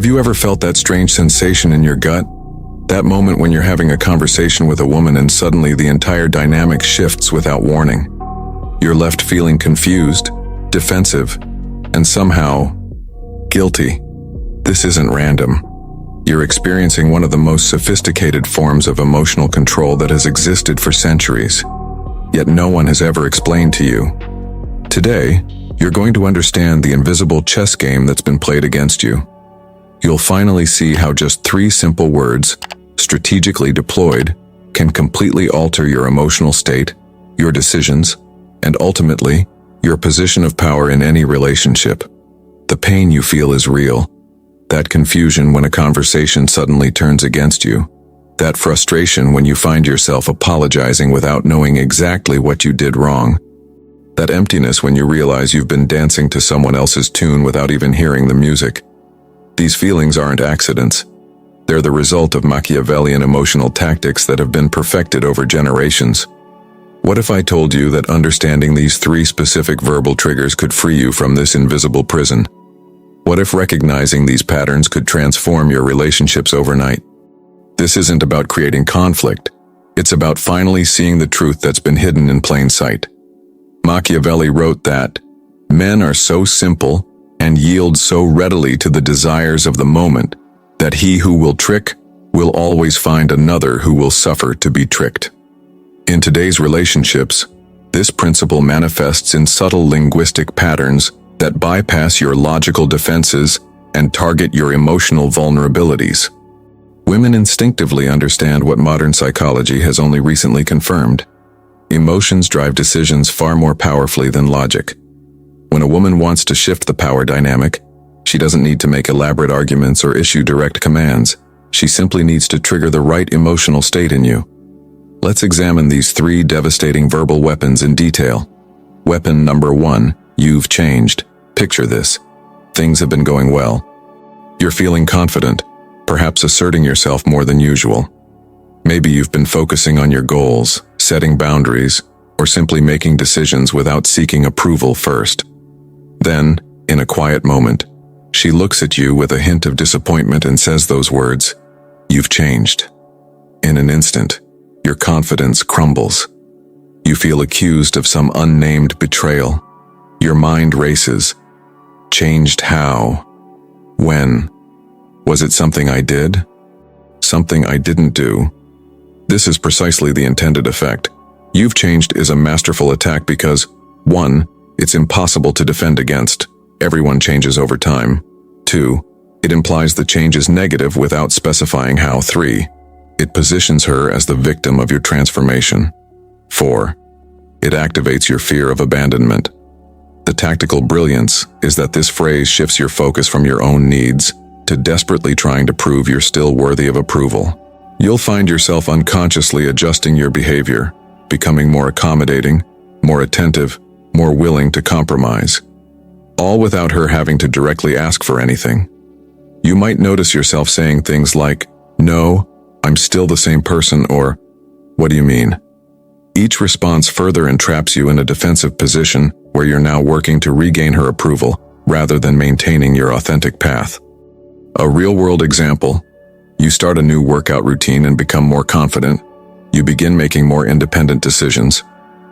Have you ever felt that strange sensation in your gut? That moment when you're having a conversation with a woman and suddenly the entire dynamic shifts without warning. You're left feeling confused, defensive, and somehow guilty. This isn't random. You're experiencing one of the most sophisticated forms of emotional control that has existed for centuries, yet no one has ever explained to you. Today, you're going to understand the invisible chess game that's been played against you. You'll finally see how just 3 simple words, strategically deployed, can completely alter your emotional state, your decisions, and ultimately, your position of power in any relationship. The pain you feel is real. That confusion when a conversation suddenly turns against you. That frustration when you find yourself apologizing without knowing exactly what you did wrong. That emptiness when you realize you've been dancing to someone else's tune without even hearing the music. These feelings aren't accidents. They're the result of Machiavellian emotional tactics that have been perfected over generations. What if I told you that understanding these 3 specific verbal triggers could free you from this invisible prison? What if recognizing these patterns could transform your relationships overnight? This isn't about creating conflict. It's about finally seeing the truth that's been hidden in plain sight. Machiavelli wrote that, "Men are so simple and yield so readily to the desires of the moment that he who will trick will always find another who will suffer to be tricked." In today's relationships, this principle manifests in subtle linguistic patterns that bypass your logical defenses and target your emotional vulnerabilities. Women instinctively understand what modern psychology has only recently confirmed. Emotions drive decisions far more powerfully than logic. When a woman wants to shift the power dynamic, she doesn't need to make elaborate arguments or issue direct commands. She simply needs to trigger the right emotional state in you. Let's examine these 3 devastating verbal weapons in detail. Weapon number 1. You've changed. Picture this. Things have been going well. You're feeling confident, perhaps asserting yourself more than usual. Maybe you've been focusing on your goals, setting boundaries, or simply making decisions without seeking approval first. Then, in a quiet moment, she looks at you with a hint of disappointment and says those words, "You've changed." In an instant, your confidence crumbles. You feel accused of some unnamed betrayal. Your mind races. Changed how? When? Was it something I did? Something I didn't do? This is precisely the intended effect. You've changed is a masterful attack because, 1, it's impossible to defend against. Everyone changes over time. 2, it implies the change is negative without specifying how. 3, it positions her as the victim of your transformation. 4, it activates your fear of abandonment. The tactical brilliance is that this phrase shifts your focus from your own needs to desperately trying to prove you're still worthy of approval. You'll find yourself unconsciously adjusting your behavior, becoming more accommodating, more attentive, more willing to compromise, all without her having to directly ask for anything. You might notice yourself saying things like, "No, I'm still the same person," or, "What do you mean?" Each response further entraps you in a defensive position where you're now working to regain her approval rather than maintaining your authentic path. A real-world example: you start a new workout routine and become more confident. You begin making more independent decisions.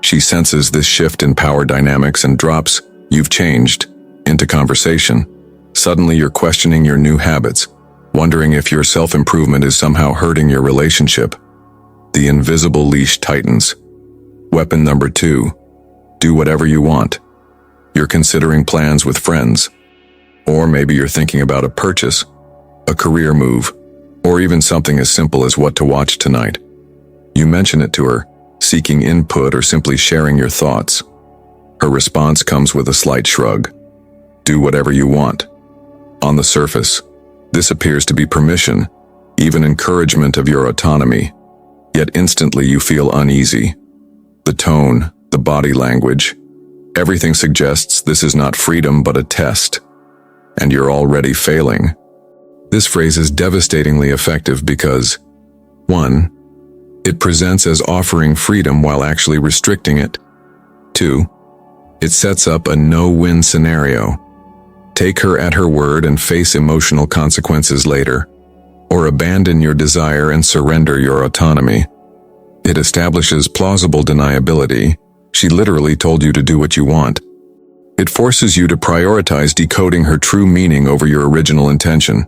She senses this shift in power dynamics and drops, "You've changed," into conversation. Suddenly you're questioning your new habits, wondering if your self-improvement is somehow hurting your relationship. The invisible leash tightens. Weapon number 2. Do whatever you want. You're considering plans with friends. Or maybe you're thinking about a purchase, a career move, or even something as simple as what to watch tonight. You mention it to her, seeking input or simply sharing your thoughts. Her response comes with a slight shrug. Do whatever you want. On the surface, this appears to be permission, even encouragement of your autonomy. Yet instantly you feel uneasy. The tone, the body language, everything suggests this is not freedom but a test. And you're already failing. This phrase is devastatingly effective because, 1, it presents as offering freedom while actually restricting it. 2, it sets up a no-win scenario. Take her at her word and face emotional consequences later, or abandon your desire and surrender your autonomy. It establishes plausible deniability. She literally told you to do what you want. It forces you to prioritize decoding her true meaning over your original intention.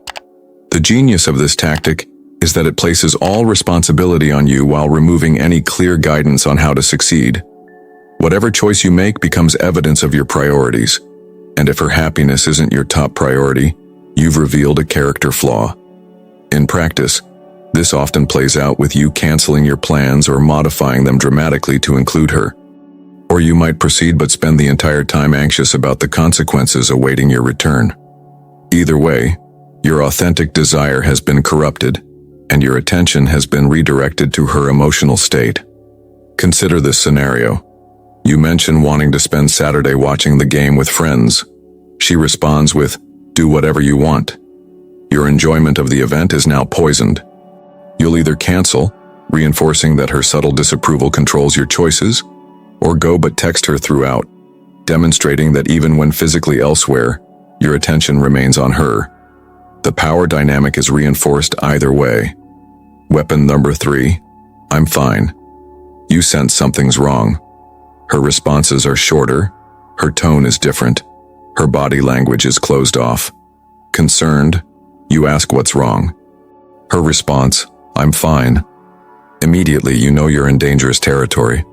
The genius of this tactic is that it places all responsibility on you while removing any clear guidance on how to succeed. Whatever choice you make becomes evidence of your priorities, and if her happiness isn't your top priority, you've revealed a character flaw. In practice, this often plays out with you canceling your plans or modifying them dramatically to include her. Or you might proceed but spend the entire time anxious about the consequences awaiting your return. Either way, your authentic desire has been corrupted, and your attention has been redirected to her emotional state. Consider this scenario. You mention wanting to spend Saturday watching the game with friends. She responds with, "Do whatever you want." Your enjoyment of the event is now poisoned. You'll either cancel, reinforcing that her subtle disapproval controls your choices, or go but text her throughout, demonstrating that even when physically elsewhere, your attention remains on her. The power dynamic is reinforced either way. Weapon number 3, "I'm fine." You sense something's wrong. Her responses are shorter, her tone is different, her body language is closed off. Concerned, you ask what's wrong. Her response, "I'm fine." Immediately you know you're in dangerous territory.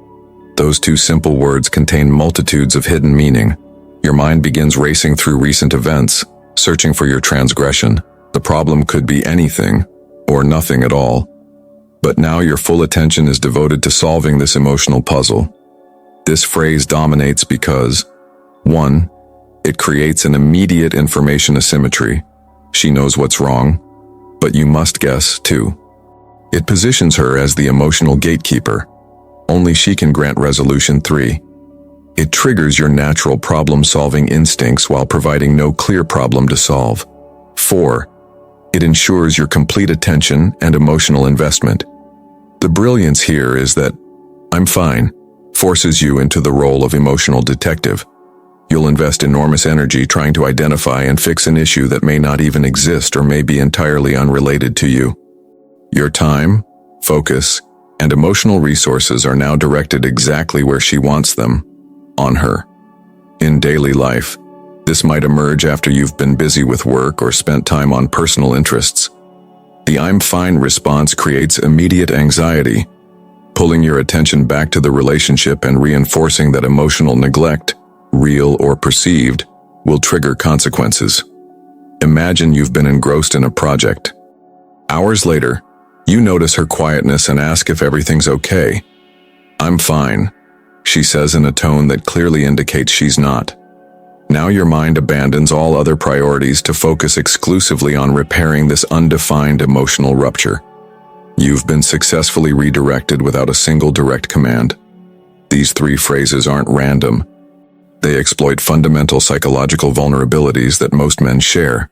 Those two simple words contain multitudes of hidden meaning. Your mind begins racing through recent events, searching for your transgression. The problem could be anything, or nothing at all. But now your full attention is devoted to solving this emotional puzzle. This phrase dominates because, 1, it creates an immediate information asymmetry. She knows what's wrong, but you must guess, 2. It positions her as the emotional gatekeeper. Only she can grant resolution. 3. It triggers your natural problem-solving instincts while providing no clear problem to solve. 4. It ensures your complete attention and emotional investment. The brilliance here is that "I'm fine" forces you into the role of emotional detective. You'll invest enormous energy trying to identify and fix an issue that may not even exist or may be entirely unrelated to you. Your time, focus, and emotional resources are now directed exactly where she wants them, on her. In daily life, this might emerge after you've been busy with work or spent time on personal interests. The "I'm fine" response creates immediate anxiety, pulling your attention back to the relationship and reinforcing that emotional neglect, real or perceived, will trigger consequences. Imagine you've been engrossed in a project. Hours later, you notice her quietness and ask if everything's okay. "I'm fine," she says in a tone that clearly indicates she's not. Now your mind abandons all other priorities to focus exclusively on repairing this undefined emotional rupture. You've been successfully redirected without a single direct command. These 3 phrases aren't random. They exploit fundamental psychological vulnerabilities that most men share.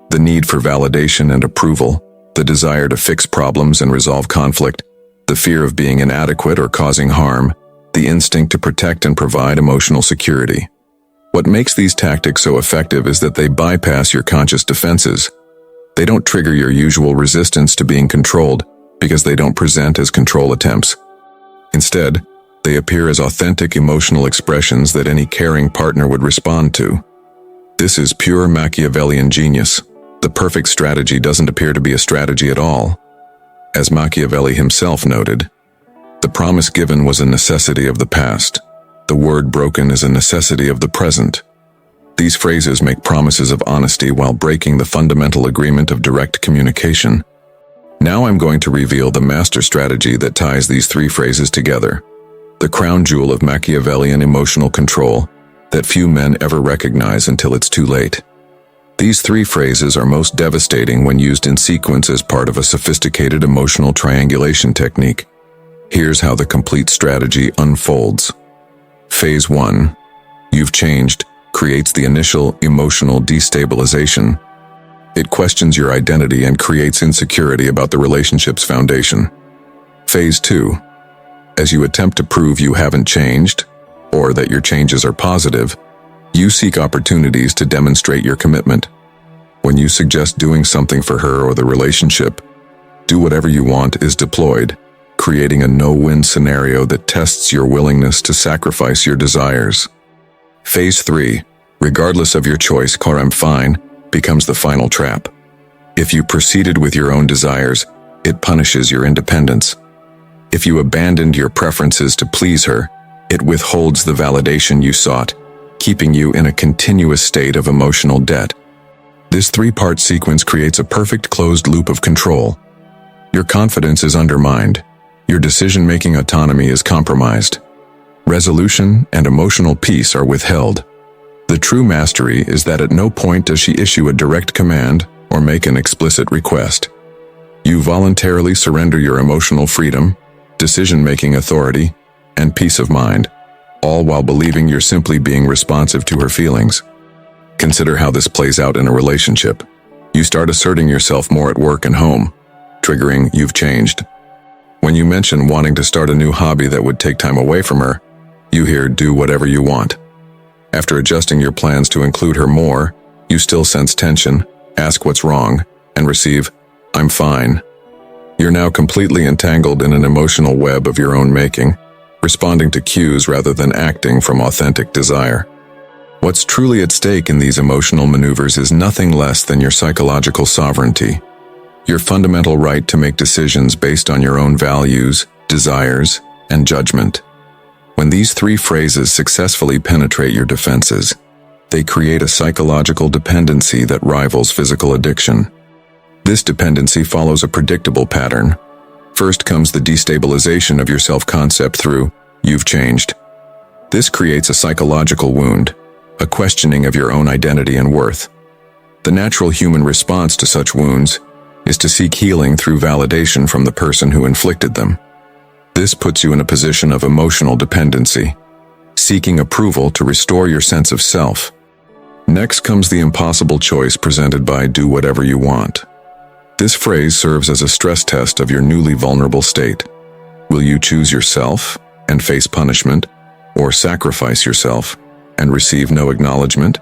The need for validation and approval, the desire to fix problems and resolve conflict, the fear of being inadequate or causing harm, the instinct to protect and provide emotional security. What makes these tactics so effective is that they bypass your conscious defenses. They don't trigger your usual resistance to being controlled because they don't present as control attempts. Instead, they appear as authentic emotional expressions that any caring partner would respond to. This is pure Machiavellian genius. The perfect strategy doesn't appear to be a strategy at all. As Machiavelli himself noted, the promise given was a necessity of the past. The word broken is a necessity of the present. These phrases make promises of honesty while breaking the fundamental agreement of direct communication. Now I'm going to reveal the master strategy that ties these 3 phrases together. The crown jewel of Machiavellian emotional control that few men ever recognize until it's too late. These 3 phrases are most devastating when used in sequence as part of a sophisticated emotional triangulation technique. Here's how the complete strategy unfolds. Phase 1. You've changed creates the initial emotional destabilization. It questions your identity and creates insecurity about the relationship's foundation. Phase 2. As you attempt to prove you haven't changed, or that your changes are positive, You seek opportunities to demonstrate your commitment. When you suggest doing something for her or the relationship, do whatever you want is deployed, creating a no-win scenario that tests your willingness to sacrifice your desires. Phase 3, regardless of your choice, I'm fine, becomes the final trap. If you proceeded with your own desires, it punishes your independence. If you abandoned your preferences to please her, it withholds the validation you sought, keeping you in a continuous state of emotional debt. This 3-part sequence creates a perfect closed loop of control. Your confidence is undermined. Your decision-making autonomy is compromised. Resolution and emotional peace are withheld. The true mastery is that at no point does she issue a direct command or make an explicit request. You voluntarily surrender your emotional freedom, decision-making authority, and peace of mind, all while believing you're simply being responsive to her feelings. Consider how this plays out in a relationship. You start asserting yourself more at work and home, triggering "you've changed." When you mention wanting to start a new hobby that would take time away from her, you hear "do whatever you want." After adjusting your plans to include her more, you still sense tension, ask what's wrong, and receive "I'm fine." You're now completely entangled in an emotional web of your own making, responding to cues rather than acting from authentic desire. What's truly at stake in these emotional maneuvers is nothing less than your psychological sovereignty, your fundamental right to make decisions based on your own values, desires, and judgment. When these 3 phrases successfully penetrate your defenses, they create a psychological dependency that rivals physical addiction. This dependency follows a predictable pattern. First comes the destabilization of your self-concept through "you've changed." This creates a psychological wound, a questioning of your own identity and worth. The natural human response to such wounds is to seek healing through validation from the person who inflicted them. This puts you in a position of emotional dependency, seeking approval to restore your sense of self. Next comes the impossible choice presented by "do whatever you want." This phrase serves as a stress test of your newly vulnerable state. Will you choose yourself and face punishment, or sacrifice yourself and receive no acknowledgement?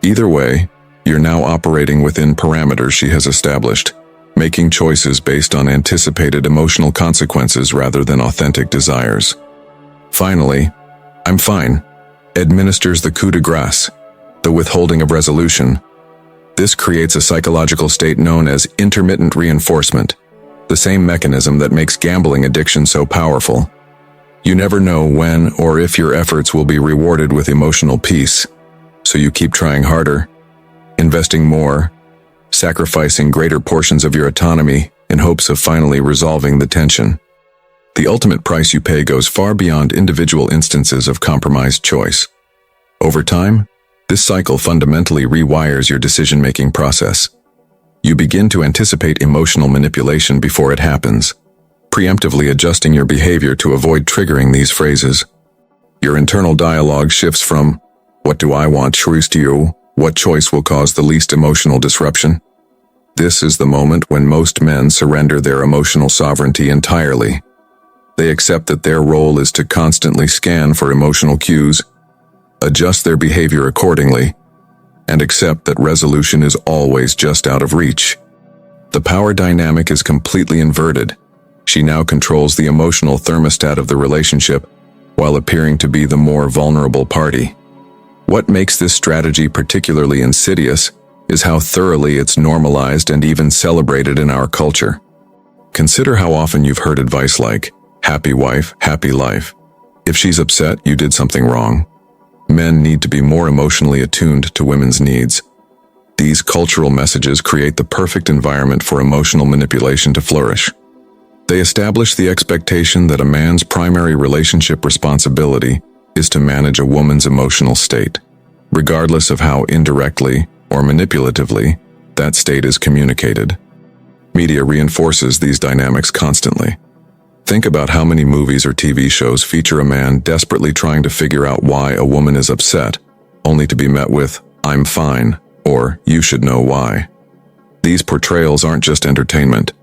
Either way, you're now operating within parameters she has established, making choices based on anticipated emotional consequences rather than authentic desires. Finally, "I'm fine" administers the coup de grace, the withholding of resolution. This creates a psychological state known as intermittent reinforcement, the same mechanism that makes gambling addiction so powerful. You never know when or if your efforts will be rewarded with emotional peace, so you keep trying harder, investing more, sacrificing greater portions of your autonomy in hopes of finally resolving the tension. The ultimate price you pay goes far beyond individual instances of compromised choice. Over time, this cycle fundamentally rewires your decision-making process. You begin to anticipate emotional manipulation before it happens, preemptively adjusting your behavior to avoid triggering these phrases. Your internal dialogue shifts from "what do I want" choice to "what choice will cause the least emotional disruption?" This is the moment when most men surrender their emotional sovereignty entirely. They accept that their role is to constantly scan for emotional cues, adjust their behavior accordingly, and accept that resolution is always just out of reach. The power dynamic is completely inverted. She now controls the emotional thermostat of the relationship while appearing to be the more vulnerable party. What makes this strategy particularly insidious is how thoroughly it's normalized and even celebrated in our culture. Consider how often you've heard advice like, "Happy wife, happy life." If she's upset, you did something wrong. Men need to be more emotionally attuned to women's needs. These cultural messages create the perfect environment for emotional manipulation to flourish. They establish the expectation that a man's primary relationship responsibility is to manage a woman's emotional state, regardless of how indirectly or manipulatively that state is communicated. Media reinforces these dynamics constantly. Think about how many movies or TV shows feature a man desperately trying to figure out why a woman is upset, only to be met with, "I'm fine," or "you should know why." These portrayals aren't just entertainment.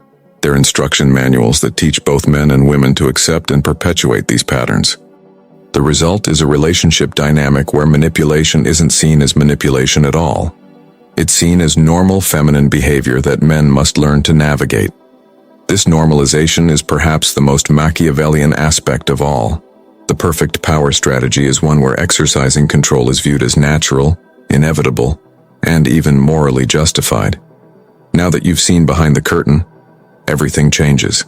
They're instruction manuals that teach both men and women to accept and perpetuate these patterns. The result is a relationship dynamic where manipulation isn't seen as manipulation at all. It's seen as normal feminine behavior that men must learn to navigate. This normalization is perhaps the most Machiavellian aspect of all. The perfect power strategy is one where exercising control is viewed as natural, inevitable, and even morally justified. Now that you've seen behind the curtain, everything changes.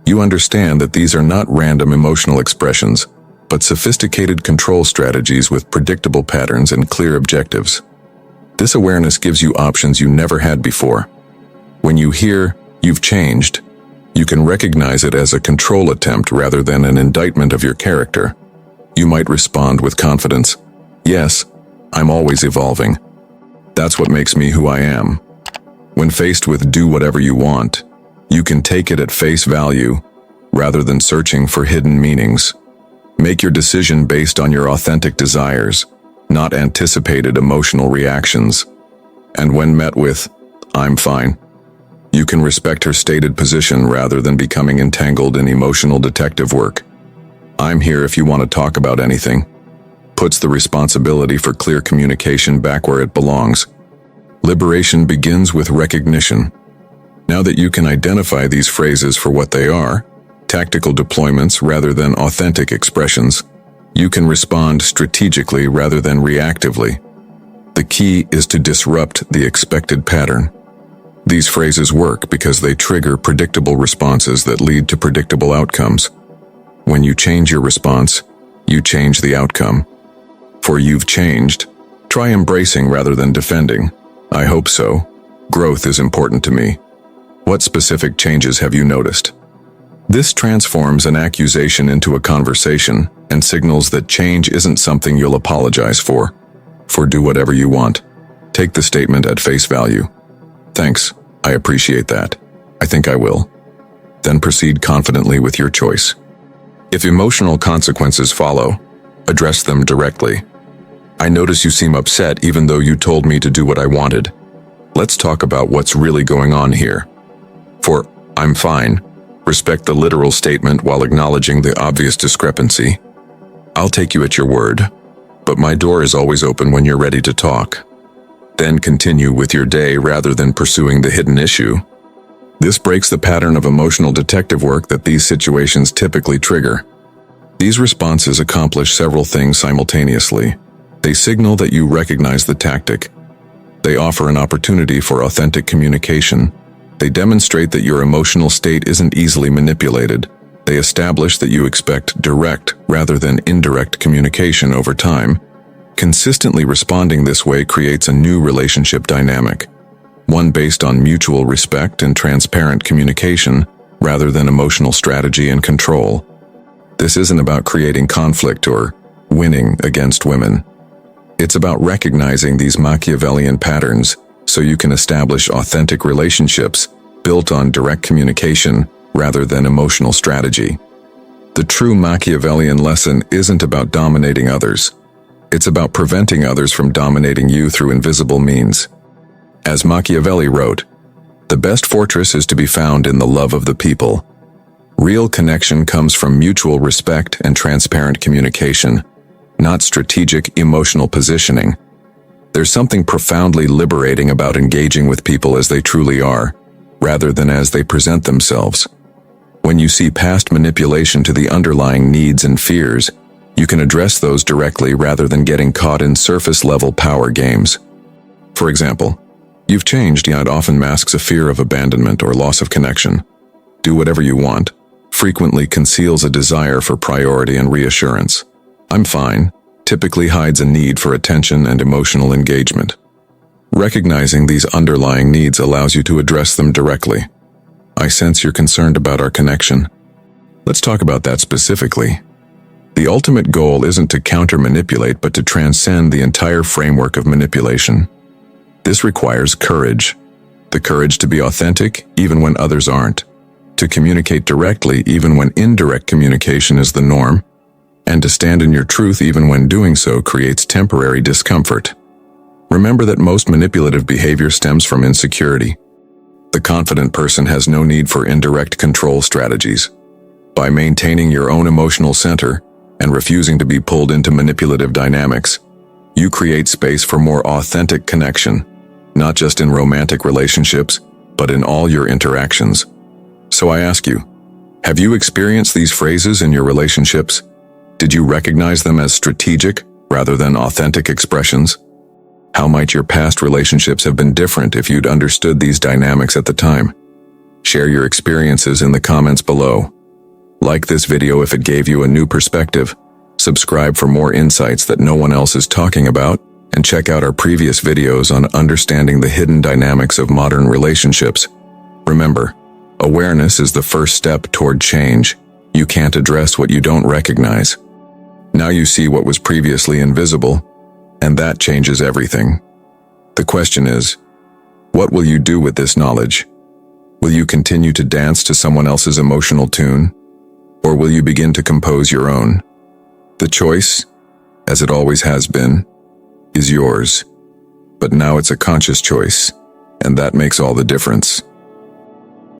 You understand that these are not random emotional expressions, but sophisticated control strategies with predictable patterns and clear objectives. This awareness gives you options you never had before. When you hear, "You've changed," you can recognize it as a control attempt rather than an indictment of your character. You might respond with confidence, "Yes, I'm always evolving. That's what makes me who I am." When faced with "do whatever you want," you can take it at face value rather than searching for hidden meanings. Make your decision based on your authentic desires, not anticipated emotional reactions. And when met with, "I'm fine," you can respect her stated position rather than becoming entangled in emotional detective work. "I'm here if you want to talk about anything," puts the responsibility for clear communication back where it belongs. Liberation begins with recognition. Now that you can identify these phrases for what they are, tactical deployments rather than authentic expressions, you can respond strategically rather than reactively. The key is to disrupt the expected pattern. These phrases work because they trigger predictable responses that lead to predictable outcomes. When you change your response, you change the outcome. For "you've changed," try embracing rather than defending. "I hope so. Growth is important to me. What specific changes have you noticed?" This transforms an accusation into a conversation and signals that change isn't something you'll apologize for. "Do whatever you want." Take the statement at face value. "Thanks, I appreciate that. I think I will." Then proceed confidently with your choice. If emotional consequences follow, address them directly. "I notice you seem upset even though you told me to do what I wanted. Let's talk about what's really going on here." For "I'm fine," respect the literal statement while acknowledging the obvious discrepancy. "I'll take you at your word, but my door is always open when you're ready to talk." Then continue with your day rather than pursuing the hidden issue. This breaks the pattern of emotional detective work that these situations typically trigger. These responses accomplish several things simultaneously. They signal that you recognize the tactic. They offer an opportunity for authentic communication. They demonstrate that your emotional state isn't easily manipulated. They establish that you expect direct rather than indirect communication over time. Consistently responding this way creates a new relationship dynamic, one based on mutual respect and transparent communication rather than emotional strategy and control. This isn't about creating conflict or winning against women. It's about recognizing these Machiavellian patterns so you can establish authentic relationships built on direct communication rather than emotional strategy. The true Machiavellian lesson isn't about dominating others. It's about preventing others from dominating you through invisible means. As Machiavelli wrote, "The best fortress is to be found in the love of the people." Real connection comes from mutual respect and transparent communication, not strategic emotional positioning. There's something profoundly liberating about engaging with people as they truly are, rather than as they present themselves. When you see past manipulation to the underlying needs and fears, you can address those directly rather than getting caught in surface-level power games. For example, "You've changed," yet often masks a fear of abandonment or loss of connection. "Do whatever you want" frequently conceals a desire for priority and reassurance. "I'm fine" typically hides a need for attention and emotional engagement. Recognizing these underlying needs allows you to address them directly. "I sense you're concerned about our connection. Let's talk about that specifically." The ultimate goal isn't to counter-manipulate but to transcend the entire framework of manipulation. This requires courage. The courage to be authentic even when others aren't. To communicate directly even when indirect communication is the norm. And to stand in your truth even when doing so creates temporary discomfort. Remember that most manipulative behavior stems from insecurity. The confident person has no need for indirect control strategies. By maintaining your own emotional center, and refusing to be pulled into manipulative dynamics, you create space for more authentic connection, not just in romantic relationships, but in all your interactions. So I ask you, have you experienced these phrases in your relationships? Did you recognize them as strategic rather than authentic expressions? How might your past relationships have been different if you'd understood these dynamics at the time? Share your experiences in the comments below. Like this video if it gave you a new perspective. Subscribe for more insights that no one else is talking about, and check out our previous videos on understanding the hidden dynamics of modern relationships. Remember, awareness is the first step toward change. You can't address what you don't recognize. Now you see what was previously invisible, and that changes everything. The question is, what will you do with this knowledge? Will you continue to dance to someone else's emotional tune, or will you begin to compose your own? The choice, as it always has been, is yours. But now it's a conscious choice, and that makes all the difference.